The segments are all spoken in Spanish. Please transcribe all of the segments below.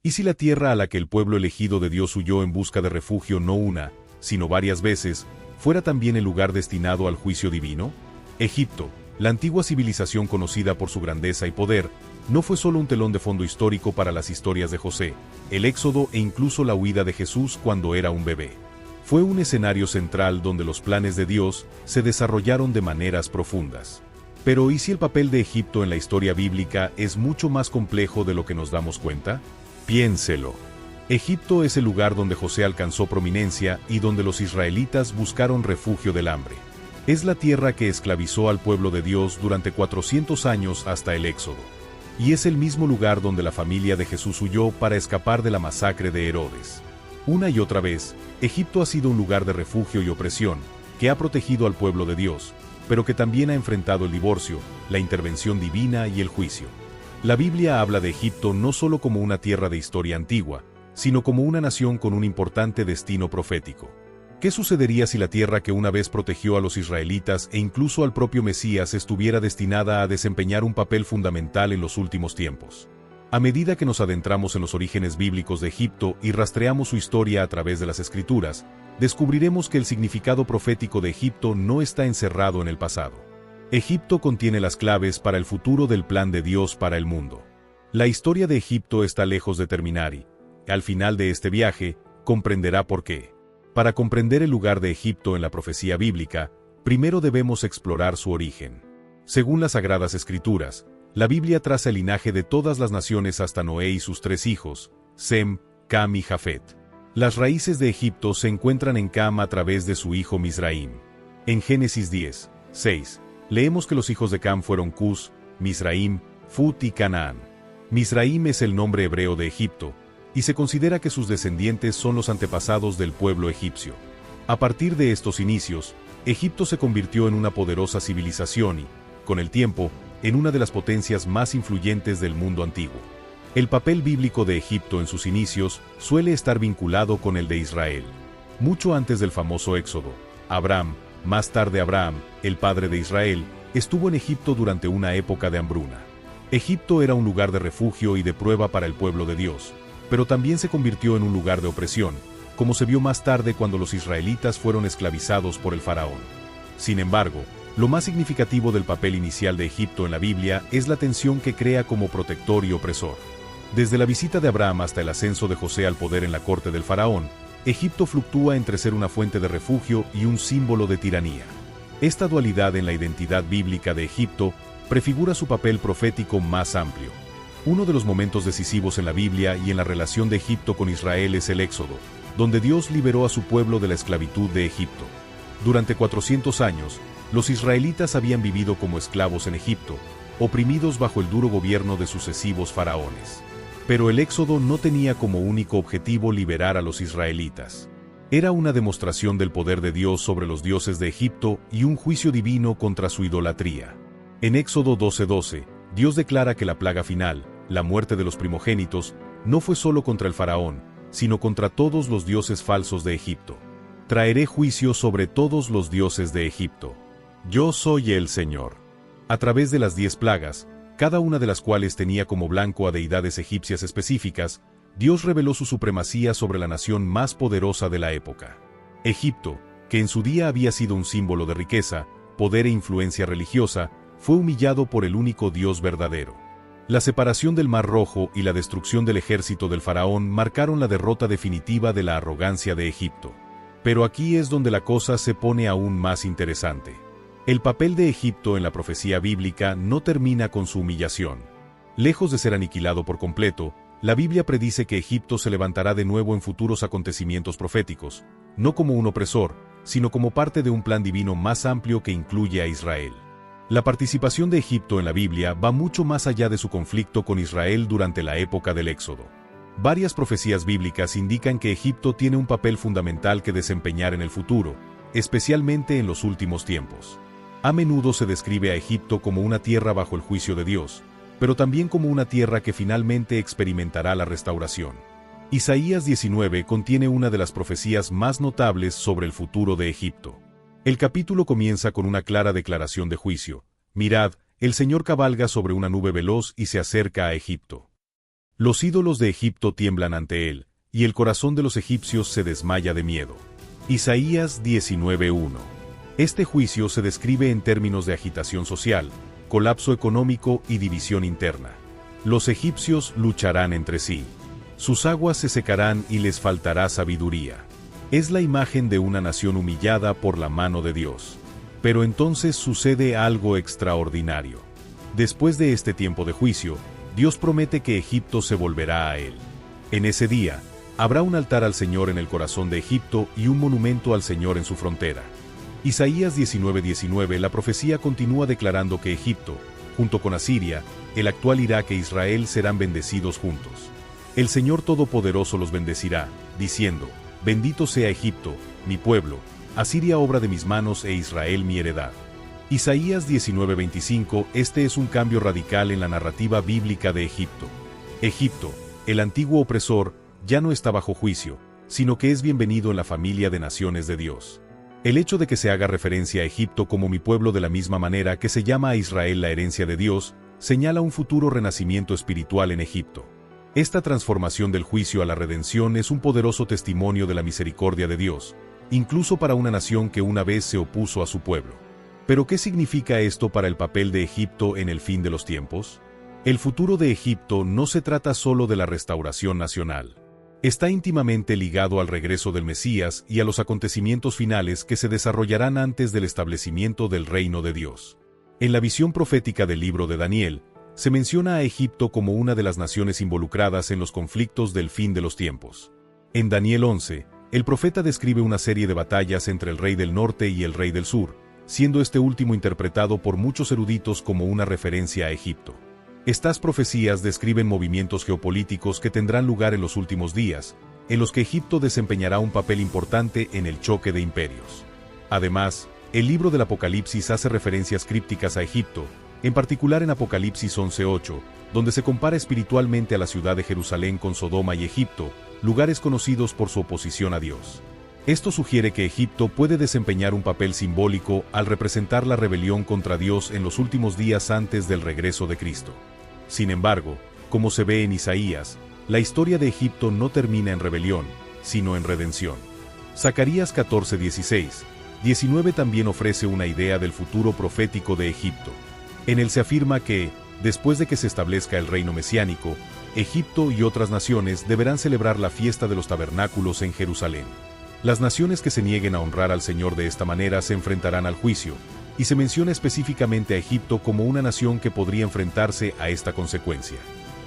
¿Y si la tierra a la que el pueblo elegido de Dios huyó en busca de refugio no una, sino varias veces, fuera también el lugar destinado al juicio divino? Egipto, la antigua civilización conocida por su grandeza y poder, no fue solo un telón de fondo histórico para las historias de José, el Éxodo e incluso la huida de Jesús cuando era un bebé. Fue un escenario central donde los planes de Dios se desarrollaron de maneras profundas. Pero ¿y si el papel de Egipto en la historia bíblica es mucho más complejo de lo que nos damos cuenta? Piénselo. Egipto es el lugar donde José alcanzó prominencia y donde los israelitas buscaron refugio del hambre. Es la tierra que esclavizó al pueblo de Dios durante 400 años hasta el Éxodo. Y es el mismo lugar donde la familia de Jesús huyó para escapar de la masacre de Herodes. Una y otra vez, Egipto ha sido un lugar de refugio y opresión, que ha protegido al pueblo de Dios, pero que también ha enfrentado el divorcio, la intervención divina y el juicio. La Biblia habla de Egipto no solo como una tierra de historia antigua, sino como una nación con un importante destino profético. ¿Qué sucedería si la tierra que una vez protegió a los israelitas e incluso al propio Mesías estuviera destinada a desempeñar un papel fundamental en los últimos tiempos? A medida que nos adentramos en los orígenes bíblicos de Egipto y rastreamos su historia a través de las Escrituras, descubriremos que el significado profético de Egipto no está encerrado en el pasado. Egipto contiene las claves para el futuro del plan de Dios para el mundo. La historia de Egipto está lejos de terminar y, al final de este viaje, comprenderá por qué. Para comprender el lugar de Egipto en la profecía bíblica, primero debemos explorar su origen. Según las Sagradas Escrituras, la Biblia traza el linaje de todas las naciones hasta Noé y sus 3 hijos, Sem, Cam y Jafet. Las raíces de Egipto se encuentran en Cam a través de su hijo Misraim. En Génesis 10, 6, leemos que los hijos de Cam fueron Cus, Misraim, Fut y Canaán. Misraim es el nombre hebreo de Egipto, y se considera que sus descendientes son los antepasados del pueblo egipcio. A partir de estos inicios, Egipto se convirtió en una poderosa civilización y, con el tiempo, en una de las potencias más influyentes del mundo antiguo. El papel bíblico de Egipto en sus inicios suele estar vinculado con el de Israel. Mucho antes del famoso Éxodo, Abraham, más tarde Abraham, el padre de Israel, estuvo en Egipto durante una época de hambruna. Egipto era un lugar de refugio y de prueba para el pueblo de Dios, pero también se convirtió en un lugar de opresión, como se vio más tarde cuando los israelitas fueron esclavizados por el faraón. Sin embargo, lo más significativo del papel inicial de Egipto en la Biblia es la tensión que crea como protector y opresor. Desde la visita de Abraham hasta el ascenso de José al poder en la corte del faraón, Egipto fluctúa entre ser una fuente de refugio y un símbolo de tiranía. Esta dualidad en la identidad bíblica de Egipto prefigura su papel profético más amplio. Uno de los momentos decisivos en la Biblia y en la relación de Egipto con Israel es el Éxodo, donde Dios liberó a su pueblo de la esclavitud de Egipto. Durante 400 años, los israelitas habían vivido como esclavos en Egipto, oprimidos bajo el duro gobierno de sucesivos faraones. Pero el Éxodo no tenía como único objetivo liberar a los israelitas. Era una demostración del poder de Dios sobre los dioses de Egipto y un juicio divino contra su idolatría. En Éxodo 12:12, Dios declara que la plaga final, la muerte de los primogénitos, no fue solo contra el faraón, sino contra todos los dioses falsos de Egipto. Traeré juicio sobre todos los dioses de Egipto. Yo soy el Señor. A través de las 10 plagas, cada una de las cuales tenía como blanco a deidades egipcias específicas, Dios reveló su supremacía sobre la nación más poderosa de la época. Egipto, que en su día había sido un símbolo de riqueza, poder e influencia religiosa, fue humillado por el único Dios verdadero. La separación del Mar Rojo y la destrucción del ejército del faraón marcaron la derrota definitiva de la arrogancia de Egipto. Pero aquí es donde la cosa se pone aún más interesante. El papel de Egipto en la profecía bíblica no termina con su humillación. Lejos de ser aniquilado por completo, la Biblia predice que Egipto se levantará de nuevo en futuros acontecimientos proféticos, no como un opresor, sino como parte de un plan divino más amplio que incluye a Israel. La participación de Egipto en la Biblia va mucho más allá de su conflicto con Israel durante la época del Éxodo. Varias profecías bíblicas indican que Egipto tiene un papel fundamental que desempeñar en el futuro, especialmente en los últimos tiempos. A menudo se describe a Egipto como una tierra bajo el juicio de Dios, pero también como una tierra que finalmente experimentará la restauración. Isaías 19 contiene una de las profecías más notables sobre el futuro de Egipto. El capítulo comienza con una clara declaración de juicio. Mirad, el Señor cabalga sobre una nube veloz y se acerca a Egipto. Los ídolos de Egipto tiemblan ante él, y el corazón de los egipcios se desmaya de miedo. Isaías 19:1. Este juicio se describe en términos de agitación social, colapso económico y división interna. Los egipcios lucharán entre sí. Sus aguas se secarán y les faltará sabiduría. Es la imagen de una nación humillada por la mano de Dios. Pero entonces sucede algo extraordinario. Después de este tiempo de juicio, Dios promete que Egipto se volverá a él. En ese día, habrá un altar al Señor en el corazón de Egipto y un monumento al Señor en su frontera. Isaías 19:19. La profecía continúa declarando que Egipto, junto con Asiria, el actual Irak e Israel serán bendecidos juntos. El Señor Todopoderoso los bendecirá, diciendo: Bendito sea Egipto, mi pueblo, Asiria obra de mis manos e Israel mi heredad. Isaías 19:25. Este es un cambio radical en la narrativa bíblica de Egipto. Egipto, el antiguo opresor, ya no está bajo juicio, sino que es bienvenido en la familia de naciones de Dios. El hecho de que se haga referencia a Egipto como mi pueblo de la misma manera que se llama a Israel la herencia de Dios, señala un futuro renacimiento espiritual en Egipto. Esta transformación del juicio a la redención es un poderoso testimonio de la misericordia de Dios, incluso para una nación que una vez se opuso a su pueblo. ¿Pero qué significa esto para el papel de Egipto en el fin de los tiempos? El futuro de Egipto no se trata solo de la restauración nacional. Está íntimamente ligado al regreso del Mesías y a los acontecimientos finales que se desarrollarán antes del establecimiento del reino de Dios. En la visión profética del libro de Daniel, se menciona a Egipto como una de las naciones involucradas en los conflictos del fin de los tiempos. En Daniel 11, el profeta describe una serie de batallas entre el rey del norte y el rey del sur, siendo este último interpretado por muchos eruditos como una referencia a Egipto. Estas profecías describen movimientos geopolíticos que tendrán lugar en los últimos días, en los que Egipto desempeñará un papel importante en el choque de imperios. Además, el libro del Apocalipsis hace referencias crípticas a Egipto, en particular en Apocalipsis 11:8, donde se compara espiritualmente a la ciudad de Jerusalén con Sodoma y Egipto, lugares conocidos por su oposición a Dios. Esto sugiere que Egipto puede desempeñar un papel simbólico al representar la rebelión contra Dios en los últimos días antes del regreso de Cristo. Sin embargo, como se ve en Isaías, la historia de Egipto no termina en rebelión, sino en redención. Zacarías 14:16-19 también ofrece una idea del futuro profético de Egipto. En él se afirma que, después de que se establezca el reino mesiánico, Egipto y otras naciones deberán celebrar la fiesta de los tabernáculos en Jerusalén. Las naciones que se nieguen a honrar al Señor de esta manera se enfrentarán al juicio, y se menciona específicamente a Egipto como una nación que podría enfrentarse a esta consecuencia.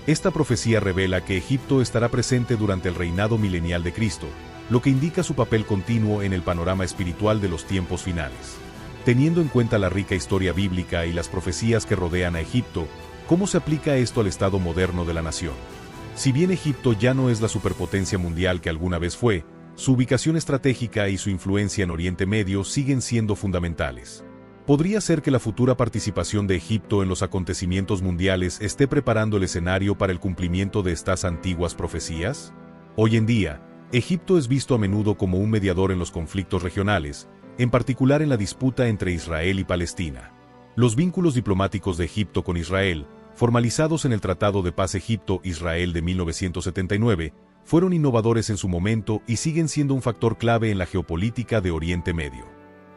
Esta profecía revela que Egipto estará presente durante el reinado milenial de Cristo, lo que indica su papel continuo en el panorama espiritual de los tiempos finales. Teniendo en cuenta la rica historia bíblica y las profecías que rodean a Egipto, ¿cómo se aplica esto al estado moderno de la nación? Si bien Egipto ya no es la superpotencia mundial que alguna vez fue, su ubicación estratégica y su influencia en Oriente Medio siguen siendo fundamentales. ¿Podría ser que la futura participación de Egipto en los acontecimientos mundiales esté preparando el escenario para el cumplimiento de estas antiguas profecías? Hoy en día, Egipto es visto a menudo como un mediador en los conflictos regionales, en particular en la disputa entre Israel y Palestina. Los vínculos diplomáticos de Egipto con Israel, formalizados en el Tratado de Paz Egipto-Israel de 1979, fueron innovadores en su momento y siguen siendo un factor clave en la geopolítica de Oriente Medio.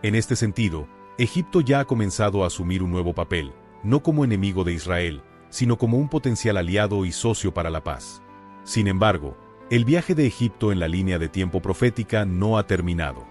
En este sentido, Egipto ya ha comenzado a asumir un nuevo papel, no como enemigo de Israel, sino como un potencial aliado y socio para la paz. Sin embargo, el viaje de Egipto en la línea de tiempo profética no ha terminado.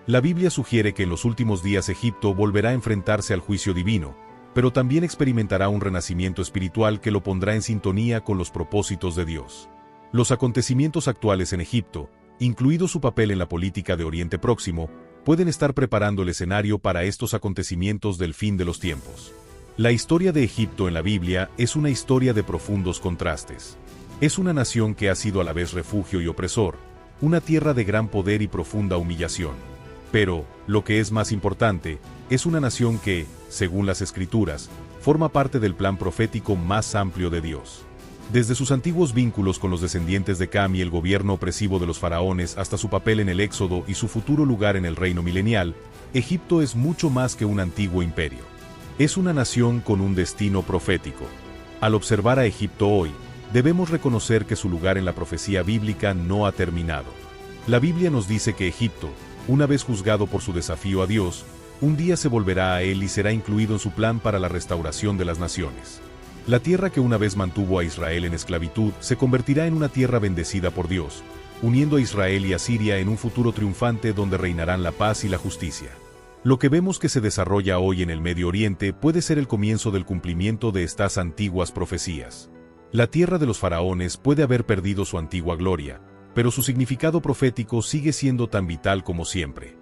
La Biblia sugiere que en los últimos días Egipto volverá a enfrentarse al juicio divino, pero también experimentará un renacimiento espiritual que lo pondrá en sintonía con los propósitos de Dios. Los acontecimientos actuales en Egipto, incluido su papel en la política de Oriente Próximo, pueden estar preparando el escenario para estos acontecimientos del fin de los tiempos. La historia de Egipto en la Biblia es una historia de profundos contrastes. Es una nación que ha sido a la vez refugio y opresor, una tierra de gran poder y profunda humillación. Pero, lo que es más importante, es una nación que, según las Escrituras, forma parte del plan profético más amplio de Dios. Desde sus antiguos vínculos con los descendientes de Cam y el gobierno opresivo de los faraones hasta su papel en el Éxodo y su futuro lugar en el reino milenial, Egipto es mucho más que un antiguo imperio. Es una nación con un destino profético. Al observar a Egipto hoy, debemos reconocer que su lugar en la profecía bíblica no ha terminado. La Biblia nos dice que Egipto, una vez juzgado por su desafío a Dios, un día se volverá a él y será incluido en su plan para la restauración de las naciones. La tierra que una vez mantuvo a Israel en esclavitud se convertirá en una tierra bendecida por Dios, uniendo a Israel y a Siria en un futuro triunfante donde reinarán la paz y la justicia. Lo que vemos que se desarrolla hoy en el Medio Oriente puede ser el comienzo del cumplimiento de estas antiguas profecías. La tierra de los faraones puede haber perdido su antigua gloria, pero su significado profético sigue siendo tan vital como siempre.